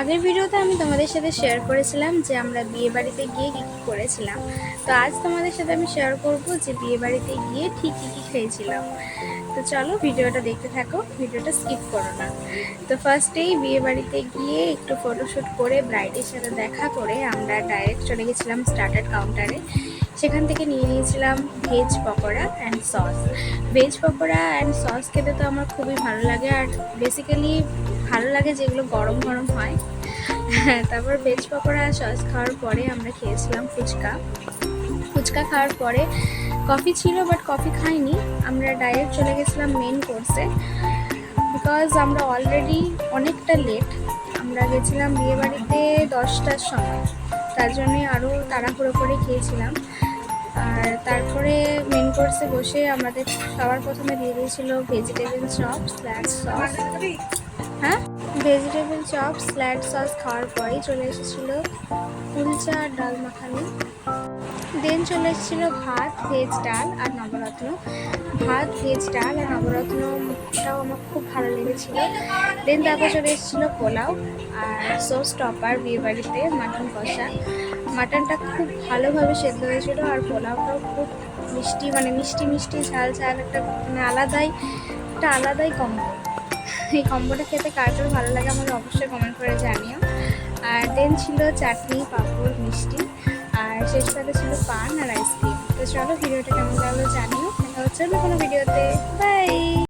আগের ভিডিওতে আমি তোমাদের সাথে শেয়ার করেছিলাম যে আমরা বিয়ে বাড়িতে গিয়ে কী কী করেছিলাম। তো আজ তোমাদের সাথে আমি শেয়ার করব যে বিয়ে বাড়িতে গিয়ে ঠিক কী কী খেয়েছিলাম। তো চলো ভিডিওটা দেখতে থাকো, ভিডিওটা স্কিপ করো না। তো ফার্স্টেই বিয়ে বাড়িতে গিয়ে একটু ফটোশ্যুট করে ব্রাইডের সাথে দেখা করে আমরা ডাইরেক্ট চলে গেছিলাম স্টার্টার কাউন্টারে। সেখান থেকে নিয়ে নিয়েছিলাম veg pakora and sauce. Veg pakora and sauce খেতে তো আমার খুবই ভালো লাগে, আর বেসিক্যালি ভালো লাগে যেগুলো গরম গরম হয়। তারপর ভেজ পকোড়া আর সস খাওয়ার পরে আমরা খেয়েছিলাম ফুচকা। ফুচকা খাওয়ার পরে কফি ছিল, বাট কফি খাইনি, আমরা ডাইরেক্ট চলে গেছিলাম মেন কোর্সে। বিকজ আমরা অলরেডি অনেকটা লেট, আমরা গেছিলাম বিয়েবাড়িতে 10টার সময়, তার জন্যে আরও তাড়াহুড়ো করে খেয়েছিলাম। আর তারপরে মেন কোর্সে বসে আমাদের সবার প্রথমে দিয়ে দিয়েছিল ভেজিটেবল চপ স্ল্যাশ সস। হ্যাঁ, ভেজিটেবল চপ স্ল্যাড সস খাওয়ার পরেই চলে এসেছিলো কুলচা আর ডাল মাখানি। দেন চলে এসেছিলো ভাত, ভেজ ডাল আর নবরত্ন। ভাত, ভেজ ডাল আর নবরত্নটাও আমার খুব ভালো লেগেছিলো। দেন তারপর চলে এসেছিলো পোলাও আর সোস টপার বিয়েবাড়িতে মাটন কষা। মাটনটা খুব ভালোভাবে সেদ্ধ হয়েছিল আর পোলাওটাও খুব মিষ্টি, মানে মিষ্টি মিষ্টি ঝাল ঝাল, একটা মানে আলাদাই কম্বো। এই কম্বোটা খেতে কার কার ভালো লাগে আমাকে অবশ্যই কমেন্ট করে জানিও। আর দেন ছিল চাটনি, পাঁপড়, মিষ্টি, আর শেষ সাথে ছিল পান আর আইসক্রিম। তো চলো ভিডিওটা কেমন লাগলো জানিও। দেখা হচ্ছে অন্য কোনো ভিডিওতে। বাই।